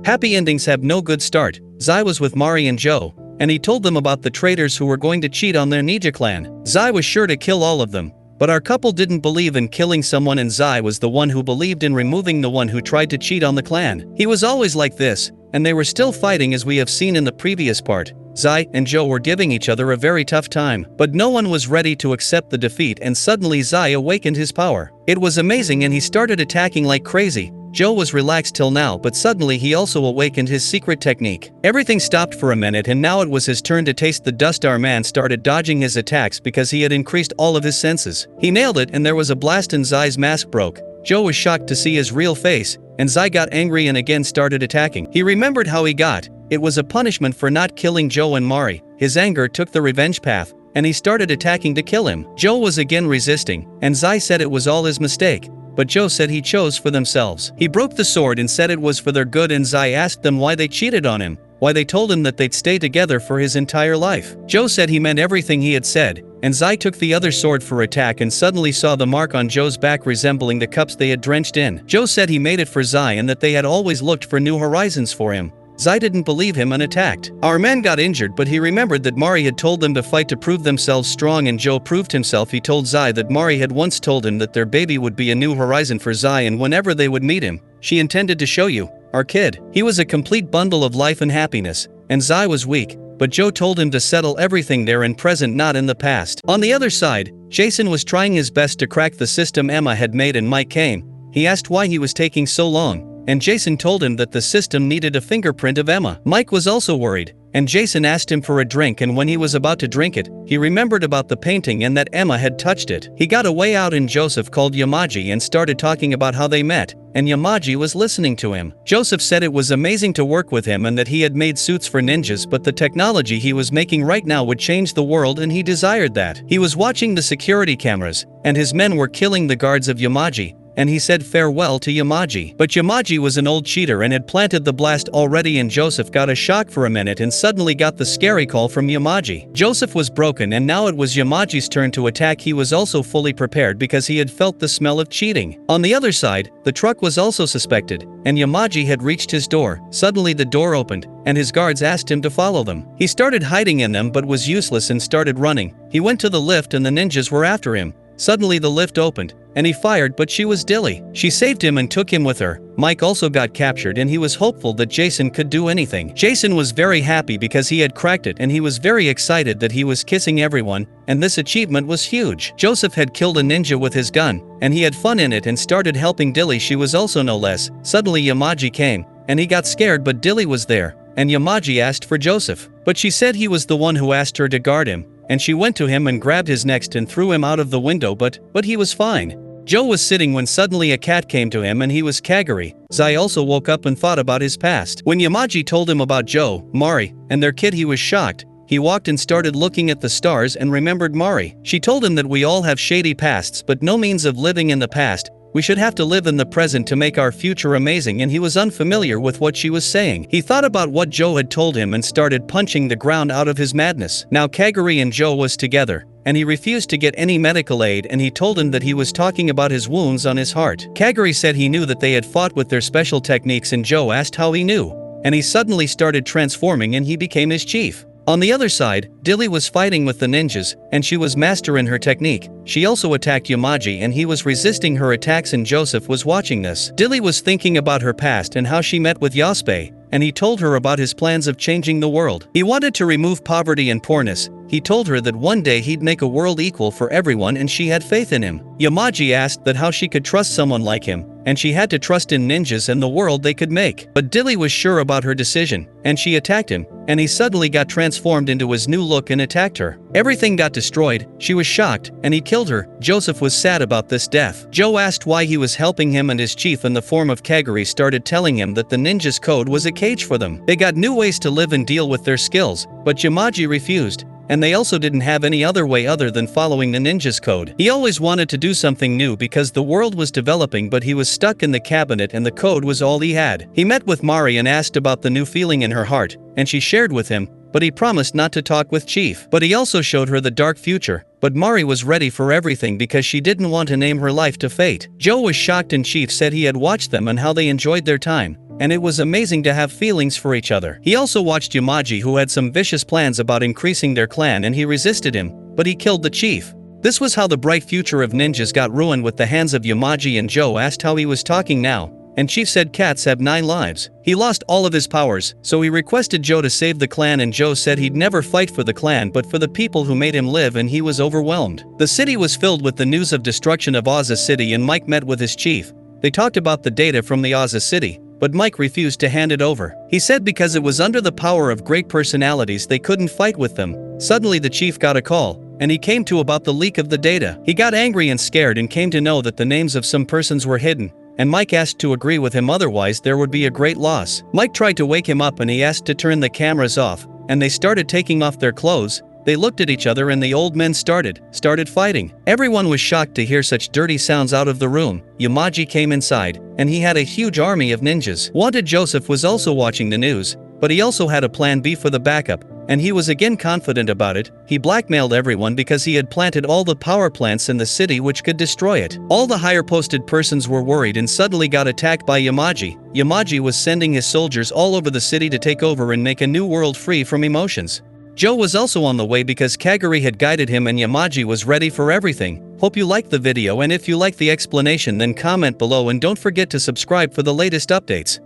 Happy endings have no good start. Zai was with Mari and Joe, and he told them about the traitors who were going to cheat on their ninja clan. Zai was sure to kill all of them, but our couple didn't believe in killing someone, and Zai was the one who believed in removing the one who tried to cheat on the clan. He was always like this, and they were still fighting as we have seen in the previous part. Zai and Joe were giving each other a very tough time, but no one was ready to accept the defeat, and suddenly Zai awakened his power. It was amazing and he started attacking like crazy. Joe was relaxed till now, but suddenly he also awakened his secret technique. Everything stopped for a minute, and now it was his turn to taste the dust. Our man started dodging his attacks because he had increased all of his senses. He nailed it, and there was a blast and Zai's mask broke. Joe was shocked to see his real face, and Zai got angry and again started attacking. He remembered how he got. It was a punishment for not killing Joe and Mari. His anger took the revenge path, and he started attacking to kill him. Joe was again resisting, and Zai said it was all his mistake. But Joe said he chose for themselves. He broke the sword and said it was for their good, and Zai asked them why they cheated on him, why they told him that they'd stay together for his entire life. Joe said he meant everything he had said, and Zai took the other sword for attack and suddenly saw the mark on Joe's back resembling the cups they had drenched in. Joe said he made it for Zai and that they had always looked for new horizons for him. Zai didn't believe him and attacked. Our man got injured, but he remembered that Mari had told them to fight to prove themselves strong, and Joe proved himself. He told Zai that Mari had once told him that their baby would be a new horizon for Zai, and whenever they would meet him, she intended to show you, our kid. He was a complete bundle of life and happiness, and Zai was weak, but Joe told him to settle everything there in present, not in the past. On the other side, Jason was trying his best to crack the system Emma had made, and Mike came. He asked why he was taking so long, and Jason told him that the system needed a fingerprint of Emma. Mike was also worried, and Jason asked him for a drink, and when he was about to drink it, he remembered about the painting and that Emma had touched it. He got a way out, and Joseph called Yamaji and started talking about how they met, and Yamaji was listening to him. Joseph said it was amazing to work with him and that he had made suits for ninjas, but the technology he was making right now would change the world, and he desired that. He was watching the security cameras, and his men were killing the guards of Yamaji, and he said farewell to Yamaji. But Yamaji was an old cheater and had planted the blast already, and Joseph got a shock for a minute and suddenly got the scary call from Yamaji. Joseph was broken, and now it was Yamaji's turn to attack. He was also fully prepared because he had felt the smell of cheating. On the other side, the truck was also suspected, and Yamaji had reached his door. Suddenly the door opened, and his guards asked him to follow them. He started hiding in them but was useless and started running. He went to the lift and the ninjas were after him. Suddenly the lift opened, and he fired, but she was Dilly. She saved him and took him with her. Mike also got captured, and he was hopeful that Jason could do anything. Jason was very happy because he had cracked it, and he was very excited that he was kissing everyone, and this achievement was huge. Joseph had killed a ninja with his gun, and he had fun in it and started helping Dilly. She was also no less. Suddenly Yamaji came, and he got scared, but Dilly was there, and Yamaji asked for Joseph. But she said he was the one who asked her to guard him, and she went to him and grabbed his neck and threw him out of the window, but he was fine. Joe was sitting when suddenly a cat came to him, and he was Kaguri. Zai also woke up and thought about his past. When Yamaji told him about Joe, Mari, and their kid, he was shocked. He walked and started looking at the stars and remembered Mari. She told him that we all have shady pasts but no means of living in the past. We should have to live in the present to make our future amazing, and he was unfamiliar with what she was saying. He thought about what Joe had told him and started punching the ground out of his madness. Now Kaguri and Joe was together, and he refused to get any medical aid, and he told him that he was talking about his wounds on his heart. Kaguri said he knew that they had fought with their special techniques, and Joe asked how he knew, and he suddenly started transforming and he became his chief. On the other side, Dilly was fighting with the ninjas, and she was master in her technique. She also attacked Yamaji, and he was resisting her attacks, and Joseph was watching this. Dilly was thinking about her past and how she met with Yaspe, and he told her about his plans of changing the world. He wanted to remove poverty and poorness. He told her that one day he'd make a world equal for everyone, and she had faith in him. Yamaji asked that how she could trust someone like him, and she had to trust in ninjas and the world they could make. But Dilly was sure about her decision, and she attacked him, and he suddenly got transformed into his new look and attacked her. Everything got destroyed. She was shocked, and he killed her. Joseph was sad about this death. Joe asked why he was helping him, and his chief in the form of Kaguri started telling him that the ninjas' code was a cage for them. They got new ways to live and deal with their skills, but Yamaji refused. And they also didn't have any other way other than following the ninja's code. He always wanted to do something new because the world was developing, but he was stuck in the cabinet and the code was all he had. He met with Mari and asked about the new feeling in her heart, and she shared with him, but he promised not to talk with Chief. But he also showed her the dark future. But Mari was ready for everything because she didn't want to name her life to fate. Joe was shocked, and Chief said he had watched them and how they enjoyed their time, and it was amazing to have feelings for each other. He also watched Yamaji, who had some vicious plans about increasing their clan, and he resisted him, but he killed the chief. This was how the bright future of ninjas got ruined with the hands of Yamaji. And Joe asked how he was talking now, and Chief said cats have 9 lives. He lost all of his powers, so he requested Joe to save the clan, and Joe said he'd never fight for the clan but for the people who made him live, and he was overwhelmed. The city was filled with the news of destruction of Oza City, and Mike met with his chief. They talked about the data from the Oza City, but Mike refused to hand it over. He said because it was under the power of great personalities they couldn't fight with them. Suddenly the chief got a call, and he came to about the leak of the data. He got angry and scared and came to know that the names of some persons were hidden, and Mike asked to agree with him, otherwise there would be a great loss. Mike tried to wake him up and he asked to turn the cameras off, and they started taking off their clothes. They looked at each other and the old men started fighting. Everyone was shocked to hear such dirty sounds out of the room. Yamaji came inside, and he had a huge army of ninjas. Wanted Joseph was also watching the news, but he also had a plan B for the backup, and he was again confident about it. He blackmailed everyone because he had planted all the power plants in the city which could destroy it. All the higher posted persons were worried and suddenly got attacked by Yamaji. Yamaji was sending his soldiers all over the city to take over and make a new world free from emotions. Joe was also on the way because Kaguri had guided him, and Yamaji was ready for everything. Hope you liked the video, and if you like the explanation then comment below and don't forget to subscribe for the latest updates.